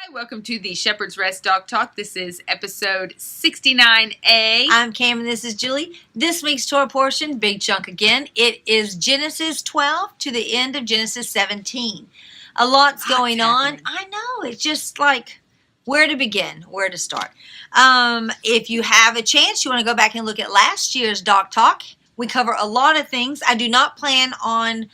Hi, welcome to the Shepherd's Rest Dog Talk. This is episode 69A. I'm Cam and this is Julie. This week's Torah portion, big chunk again. It is Genesis 12 to the end of Genesis 17. A lot's going on. I know. It's just like where to begin, where to start. If you have a chance, you want to go back and look at last year's Dog Talk. We cover a lot of things. I do not plan on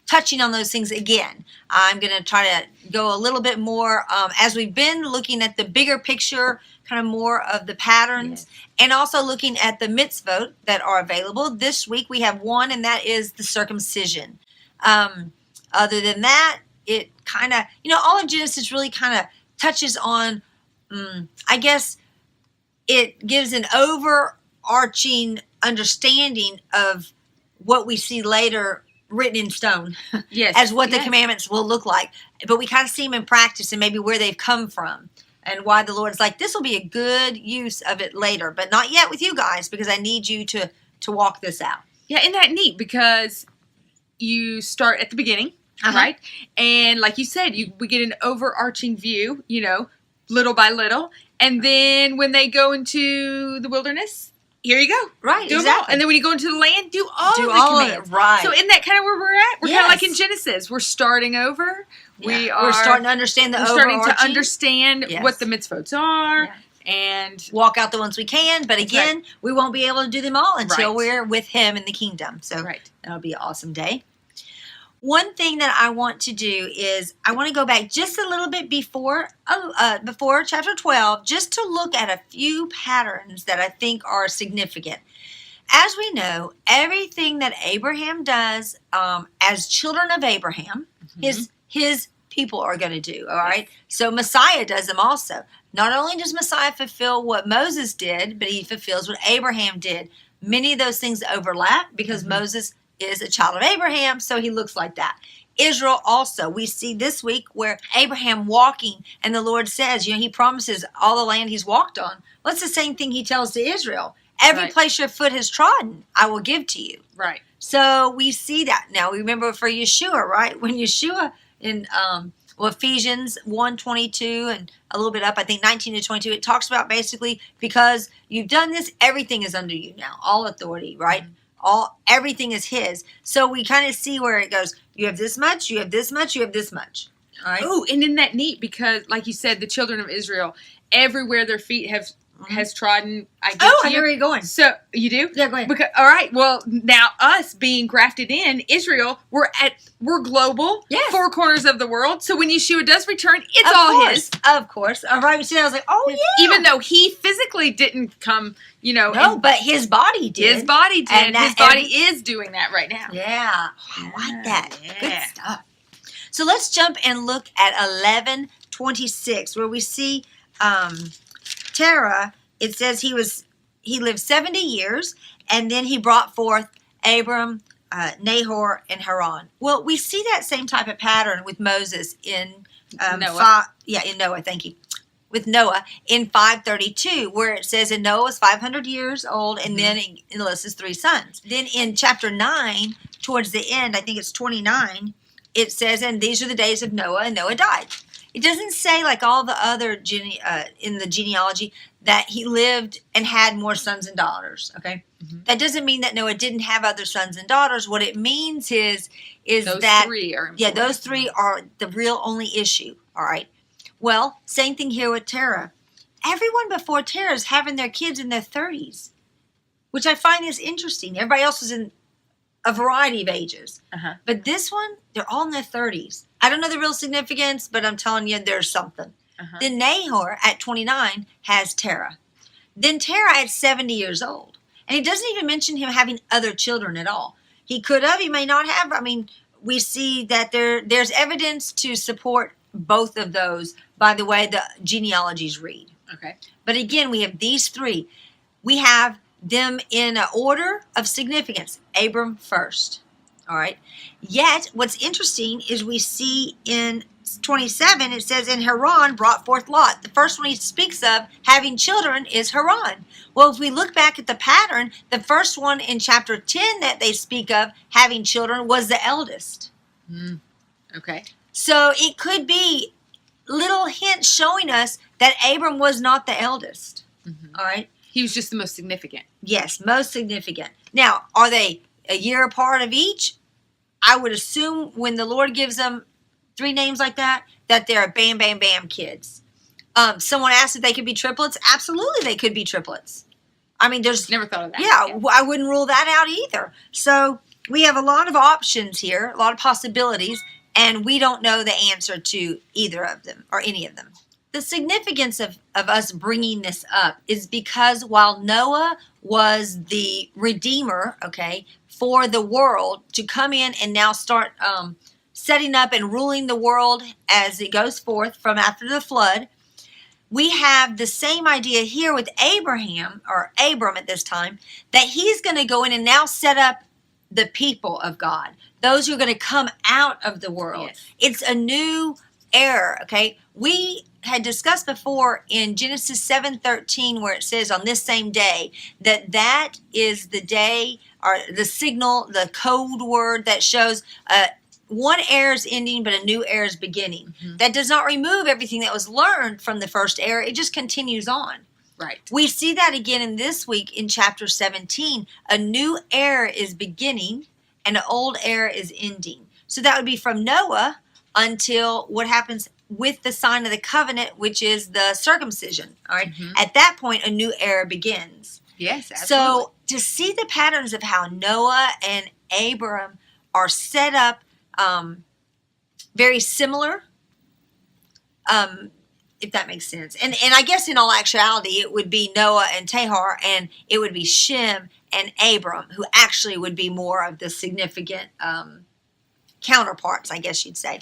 touching on those things again. I'm going to try to go a little bit more as we've been looking at the bigger picture, kind of more of the patterns, and also looking at the mitzvot that are available. This week we have one, and that is the circumcision. Other than that, it kind of, all of Genesis really kind of touches on, I guess it gives an overarching understanding of what we see later written in stone as what the commandments will look like. But we kind of see them in practice and maybe where they've come from and why the Lord's like, this will be a good use of it later, but not yet with you guys because I need you to walk this out. Yeah, isn't that neat? Because you start at the beginning, right? And like you said, we get an overarching view, little by little. And then when they go into the wilderness, here you go. Right, do exactly. them all. And then when you go into the land, do all the commands. Right. So isn't that kind of where we're at? We're kind of like in Genesis. We're starting over. Yeah. We're starting to understand We're starting to understand what the mitzvot are. Yeah. And walk out the ones we can. But again, we won't be able to do them all until we're with Him in the kingdom. So that'll be an awesome day. One thing that I want to do is I want to go back just a little bit before chapter 12, just to look at a few patterns that I think are significant. As we know, everything that Abraham does as children of Abraham, his people are going to do, all right? So Messiah does them also. Not only does Messiah fulfill what Moses did, but he fulfills what Abraham did. Many of those things overlap because Moses is a child of Abraham, so he looks like that. Israel also, we see this week where Abraham walking, and the Lord says, he promises all the land he's walked on. Well, it's the same thing he tells to Israel. Every place your foot has trodden, I will give to you. Right. So we see that. Now, remember for Yeshua, right? When Yeshua in Ephesians 1:22 and a little bit up, I think 19 to 22, it talks about basically because you've done this, everything is under you now. All authority, right? Everything is his. So we kind of see where it goes. You have this much, you have this much, you have this much. All right. Oh, and isn't that neat? Because, like you said, the children of Israel, everywhere their feet has trodden, I know where you're going. So you do? Yeah, go ahead. Because, all right. Well, now us being grafted in Israel, we're global. Yes. 4 corners of the world. So when Yeshua does return, it's all his. Of course. All right. See, I was like, Even though he physically didn't come, No, but his body did. His body did. And his body is doing that right now. Yeah. I like that. Yeah. Good stuff. So let's jump and look at 11:26, where we see Terah. It says he lived 70 years, and then he brought forth Abram, Nahor, and Haran. Well, we see that same type of pattern with Moses in Noah. In Noah. Thank you. With Noah in 532, where it says, and Noah was 500 years old, and then he enlists 3 sons. Then in chapter 9, towards the end, I think it's 29, it says, and these are the days of Noah, and Noah died. It doesn't say, like all the other in the genealogy, that he lived and had more sons and daughters, okay? That doesn't mean that Noah didn't have other sons and daughters. What it means is those that 3 are important. Yeah, those 3 are the real only issue, all right? Well, same thing here with Terah. Everyone before Terah is having their kids in their 30s, which I find is interesting. Everybody else is in a variety of ages. But this one, they're all in their 30s. I don't know the real significance, but I'm telling you, there's something. Then Nahor at 29 has Terah. Then Terah at 70 years old. And he doesn't even mention him having other children at all. He could have, he may not have. I mean, we see that there's evidence to support both of those by the way the genealogies read. Okay. But again, we have these 3. We have them in an order of significance. Abram first. All right. Yet, what's interesting is we see in 27, it says, and Haran brought forth Lot. The first one he speaks of having children is Haran. Well, if we look back at the pattern, the first one in chapter 10 that they speak of having children was the eldest. Okay. So it could be little hints showing us that Abram was not the eldest. Mm-hmm. All right. He was just the most significant. Yes, most significant. Now, are they a year apart of each? I would assume when the Lord gives them 3 names like that they're bam, bam, bam kids. Someone asked if they could be triplets. Absolutely, they could be triplets. I mean, there's never thought of that. Yeah, I wouldn't rule that out either. So we have a lot of options here, a lot of possibilities, and we don't know the answer to either of them or any of them. The significance of us bringing this up is because while Noah was the redeemer, okay, for the world to come in and now start setting up and ruling the world as it goes forth from after the flood, we have the same idea here with Abraham, or Abram at this time, that he's going to go in and now set up the people of God, those who are going to come out of the world. Yes. It's a new era, okay? We had discussed before in Genesis 7:13 where it says on this same day that is the day or the signal, the code word that shows one era is ending but a new era is beginning. Mm-hmm. That does not remove everything that was learned from the first era. It just continues on. Right. We see that again in this week in chapter 17. A new era is beginning and an old era is ending. So that would be from Noah until what happens with the sign of the covenant, which is the circumcision. All right. Mm-hmm. At that point, a new era begins. Yes, absolutely. So to see the patterns of how Noah and Abram are set up very similar, if that makes sense. And I guess in all actuality, it would be Noah and Tahar, and it would be Shem and Abram, who actually would be more of the significant counterparts, I guess you'd say.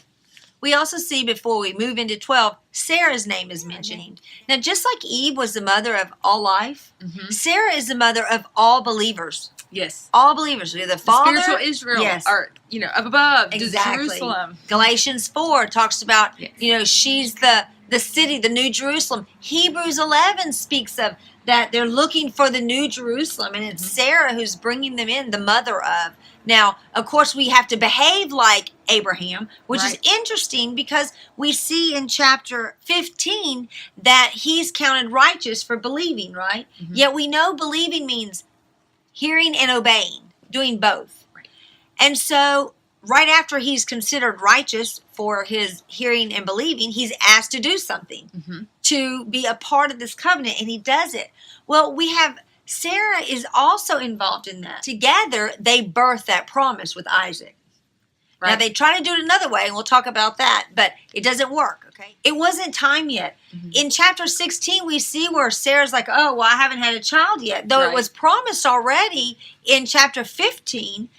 We also see before we move into 12, Sarah's name is mentioned. Now, just like Eve was the mother of all life, mm-hmm. Sarah is the mother of all believers. Yes. All believers. The Father. Spiritual Israel. Yes. Or, up above. Exactly. Jerusalem. Galatians 4 talks about, yes. She's the city, the New Jerusalem. Hebrews 11 speaks of that they're looking for the New Jerusalem, and it's mm-hmm. Sarah who's bringing them in, the mother of. Now, of course, we have to behave like Abraham, which right. is interesting because we see in chapter 15 that he's counted righteous for believing, right? Mm-hmm. Yet we know believing means hearing and obeying, doing both. Right. And so right after he's considered righteous for his hearing and believing, he's asked to do something, mm-hmm. to be a part of this covenant, and he does it. Well, we have Sarah is also involved in that. Together, they birth that promise with Isaac. Right. Now, they try to do it another way, and we'll talk about that, but it doesn't work, okay? It wasn't time yet. Mm-hmm. In chapter 16, we see where Sarah's like, oh, well, I haven't had a child yet. Though It was promised already in chapter 15,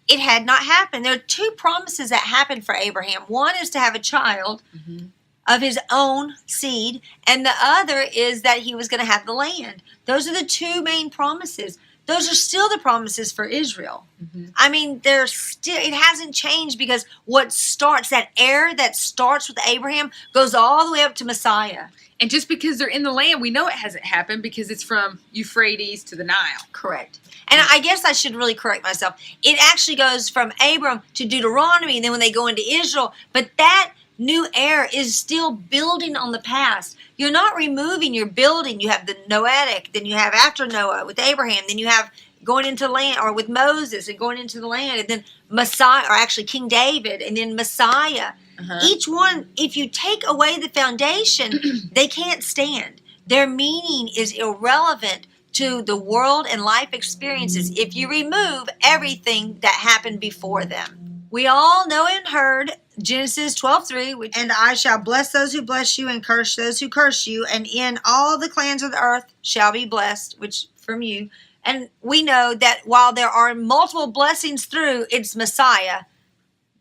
it had not happened. There are 2 promises that happened for Abraham. One is to have a child mm-hmm. of his own seed, and the other is that he was going to have the land. Those are the 2 main promises. Those are still the promises for Israel. Mm-hmm. I mean, it hasn't changed because that era that starts with Abraham goes all the way up to Messiah. And just because they're in the land, we know it hasn't happened because it's from Euphrates to the Nile. Correct. And I guess I should really correct myself. It actually goes from Abram to Deuteronomy, and then when they go into Israel, but that new era is still building on the past. You're not removing, you're building. You have the Noahic, then you have after Noah with Abraham, then you have going into land, or with Moses and going into the land, and then Messiah, or actually King David, and then Messiah. Uh-huh. Each one, if you take away the foundation, they can't stand. Their meaning is irrelevant to the world and life experiences if you remove everything that happened before them. We all know and heard Genesis 12:3, and I shall bless those who bless you and curse those who curse you, and in all the clans of the earth shall be blessed, which from you. And we know that while there are multiple blessings through, it's Messiah.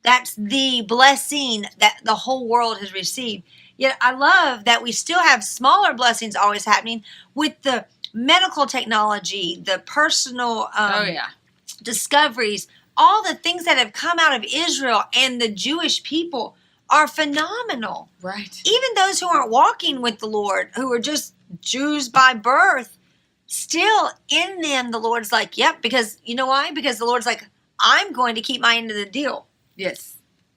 That's the blessing that the whole world has received. Yet I love that we still have smaller blessings always happening with the medical technology, the personal discoveries. All the things that have come out of Israel and the Jewish people are phenomenal. Right. Even those who aren't walking with the Lord, who are just Jews by birth, still in them the Lord's like, yep, because you know why? Because the Lord's like, I'm going to keep my end of the deal. Yes.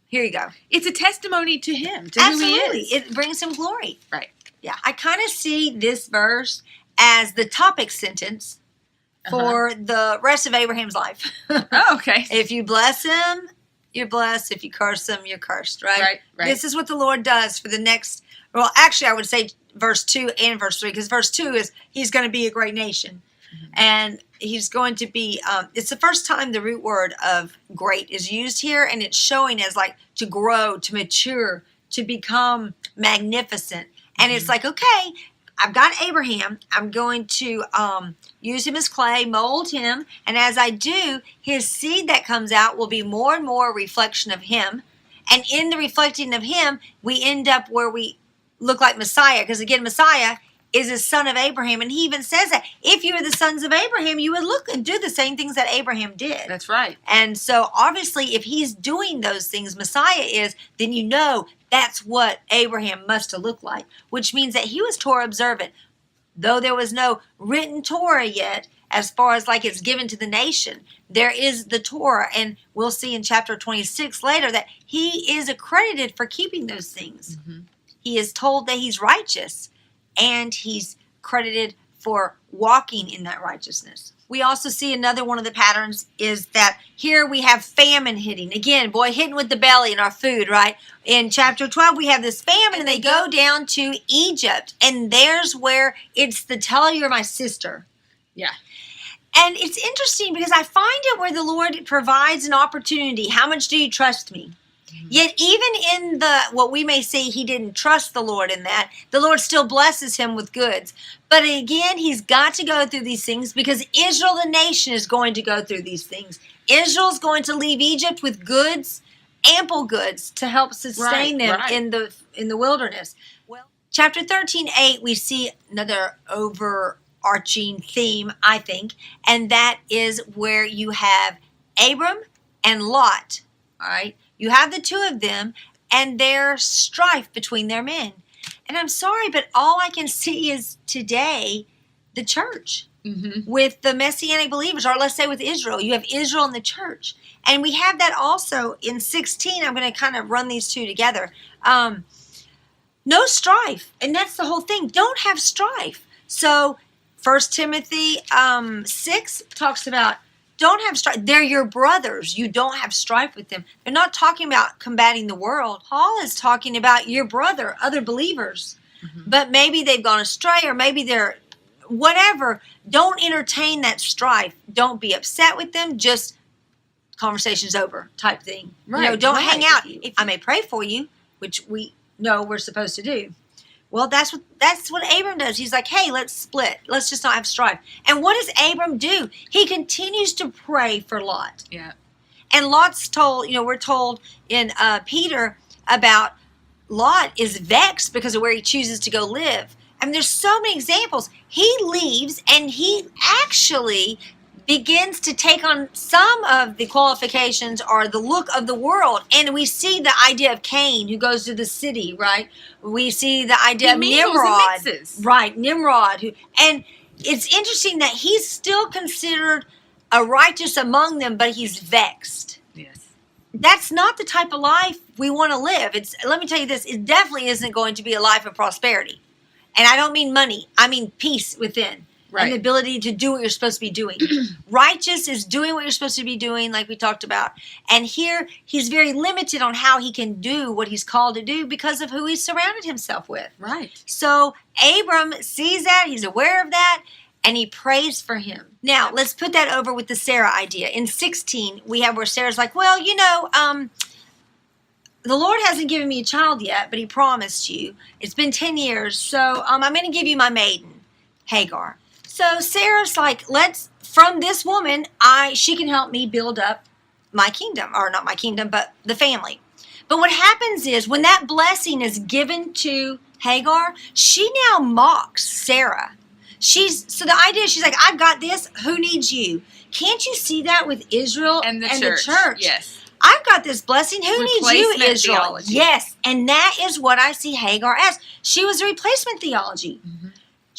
Here you go. It's a testimony to him, to Absolutely. who he is. It brings him glory. Right. Yeah. I kind of see this verse as the topic sentence for the rest of Abraham's life. Oh, okay. If you bless him, you're blessed. If you curse him, you're cursed, right? Right. This is what the Lord does for the next, well, actually, I would say verse 2 and verse 3, because verse 2 is he's going to be a great nation. And he's going to be, it's the first time the root word of great is used here, and it's showing as like to grow, to mature, to become magnificent. And it's like, okay, I've got Abraham. I'm going to use him as clay, mold him. And as I do, his seed that comes out will be more and more a reflection of him. And in the reflecting of him, we end up where we look like Messiah. Because again, Messiah is a son of Abraham. And he even says that if you were the sons of Abraham, you would look and do the same things that Abraham did. That's right. And so obviously, if he's doing those things, Messiah is, then you know that's what Abraham must have looked like, which means that he was Torah observant. Though there was no written Torah yet, as far as like it's given to the nation, there is the Torah. And we'll see in chapter 26 later that he is accredited for keeping those things. He is told that he's righteous, and he's credited for walking in that righteousness. We also see another one of the patterns is that here we have famine hitting. Again, boy, hitting with the belly in our food, right? In chapter 12, we have this famine, and they go down to Egypt. And there's where it's the tell you're my sister. Yeah. And it's interesting because I find it where the Lord provides an opportunity. How much do you trust me? Yet even in the, what we may say he didn't trust the Lord in that, the Lord still blesses him with goods. But again, he's got to go through these things because Israel, the nation, is going to go through these things. Israel's going to leave Egypt with goods, ample goods, to help sustain them in the wilderness. Well, chapter 13:8, we see another overarching theme, I think, and that is where you have Abram and Lot, all right? You have the two of them, and there's strife between their men. And I'm sorry, but all I can see is today the church with the Messianic believers, or let's say with Israel. You have Israel and the church. And we have that also in 16. I'm going to kind of run these two together. No strife. And that's the whole thing. Don't have strife. So 1 Timothy 6 talks about don't have strife. They're your brothers. You don't have strife with them. They're not talking about combating the world. Paul is talking about your brother, other believers. But maybe they've gone astray, or maybe they're whatever. Don't entertain that strife. Don't be upset with them. Just conversation's over type thing. Right. You know, don't hang out. If I may pray for you, which we know we're supposed to do. Well, that's what Abram does. He's like, hey, let's split. Let's just not have strife. And what does Abram do? He continues to pray for Lot. Yeah. And Lot's told, we're told in Peter about Lot is vexed because of where he chooses to go live. I mean, there's so many examples. He leaves, and he actually begins to take on some of the qualifications or the look of the world. And we see the idea of Cain, who goes to the city, right? We see the idea of Nimrod. Right, Nimrod. And it's interesting that he's still considered a righteous among them, but he's vexed. Yes. That's not the type of life we want to live. Let me tell you this, it definitely isn't going to be a life of prosperity. And I don't mean money. I mean peace within. Right. And the ability to do what you're supposed to be doing. Righteous is doing what you're supposed to be doing, like we talked about. And here, he's very limited on how he can do what he's called to do because of who he's surrounded himself with. Right. So Abram sees that, he's aware of that, and he prays for him. Now, let's put that over with the Sarah idea. In 16, we have where Sarah's like, well, the Lord hasn't given me a child yet, but he promised you. It's been 10 years, so I'm going to give you my maiden, Hagar. So Sarah's like, from this woman, she can help me build up my kingdom, or not my kingdom, but the family. But what happens is when that blessing is given to Hagar, she now mocks Sarah. So the idea is she's like, I've got this. Who needs you? Can't you see that with Israel and the church? Yes. I've got this blessing. Who needs you, Israel? Theology. Yes. And that is what I see Hagar as. She was a replacement theology.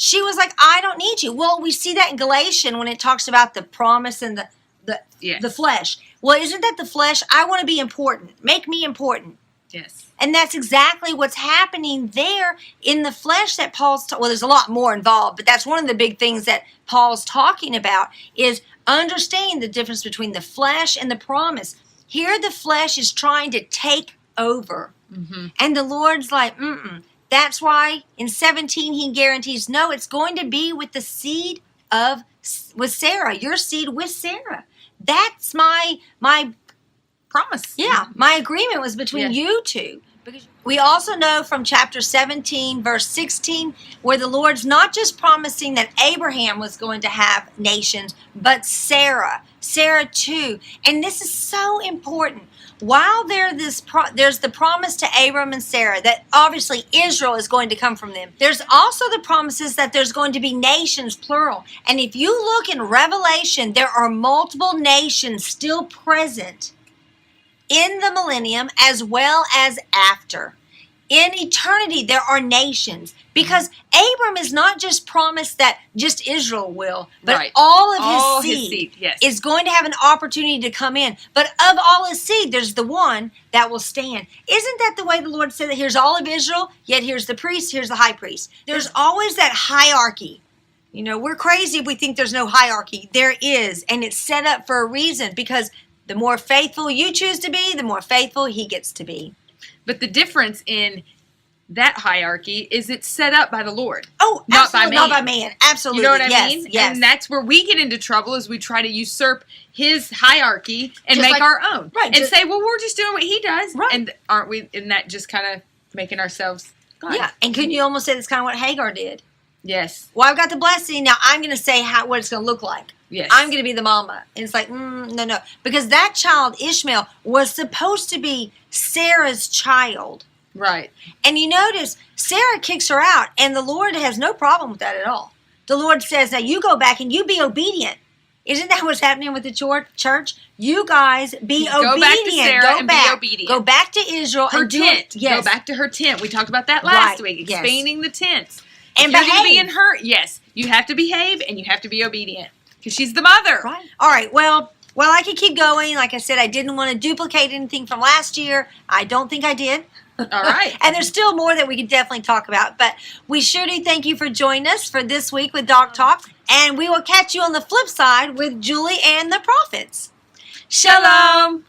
She was like, I don't need you. Well, we see that in Galatians when it talks about the promise and the flesh. Well, isn't that the flesh? I want to be important. Make me important. Yes. And that's exactly what's happening there in the flesh that Paul's, well, there's a lot more involved, but that's one of the big things that Paul's talking about is understanding the difference between the flesh and the promise. Here the flesh is trying to take over. Mm-hmm. And the Lord's like, That's why in 17 he guarantees, no, it's going to be with the seed with Sarah, your seed with Sarah. That's my promise. Yeah, my agreement was between you two. Because we also know from chapter 17, verse 16, where the Lord's not just promising that Abraham was going to have nations, but Sarah too. And this is so important. While there's the promise to Abram and Sarah that obviously Israel is going to come from them, there's also the promises that there's going to be nations, plural. And if you look in Revelation, there are multiple nations still present in the millennium as well as after. In eternity, there are nations. Because Abram is not just promised that just Israel will, but all of his seed is going to have an opportunity to come in. But of all his seed, there's the one that will stand. Isn't that the way the Lord said that here's all of Israel, yet here's the priest, here's the high priest? There's always that hierarchy. You know, we're crazy if we think there's no hierarchy. There is, and it's set up for a reason, because the more faithful you choose to be, the more faithful he gets to be. But the difference in that hierarchy is it's set up by the Lord. Oh, not by man. Not by man. Absolutely. You know what I mean? Yes. And that's where we get into trouble, is we try to usurp his hierarchy and Just make our own. Right. And say, well, we're just doing what he does. Right. And aren't we, isn't that just kind of making ourselves God? Yeah. And couldn't you almost say that's kind of what Hagar did? Yes. Well, I've got the blessing. Now I'm going to say what it's going to look like. Yes. I'm going to be the mama. And it's like, no. Because that child, Ishmael, was supposed to be Sarah's child. Right. And you notice Sarah kicks her out, and the Lord has no problem with that at all. The Lord says, now you go back and you be obedient. Isn't that what's happening with the church? You guys be obedient. Go back to Sarah and be obedient. Go back to Israel her and tent. Yes. Go back to her tent. We talked about that last week. Yes. Expanding the tents. And if you're going to be behave. in her, yes, you have to behave and you have to be obedient. Because she's the mother. Right. All right. Well, I could keep going. Like I said, I didn't want to duplicate anything from last year. I don't think I did. All right. And there's still more that we could definitely talk about. But we sure do thank you for joining us for this week with Doc Talk. And we will catch you on the flip side with Julie and the Prophets. Shalom.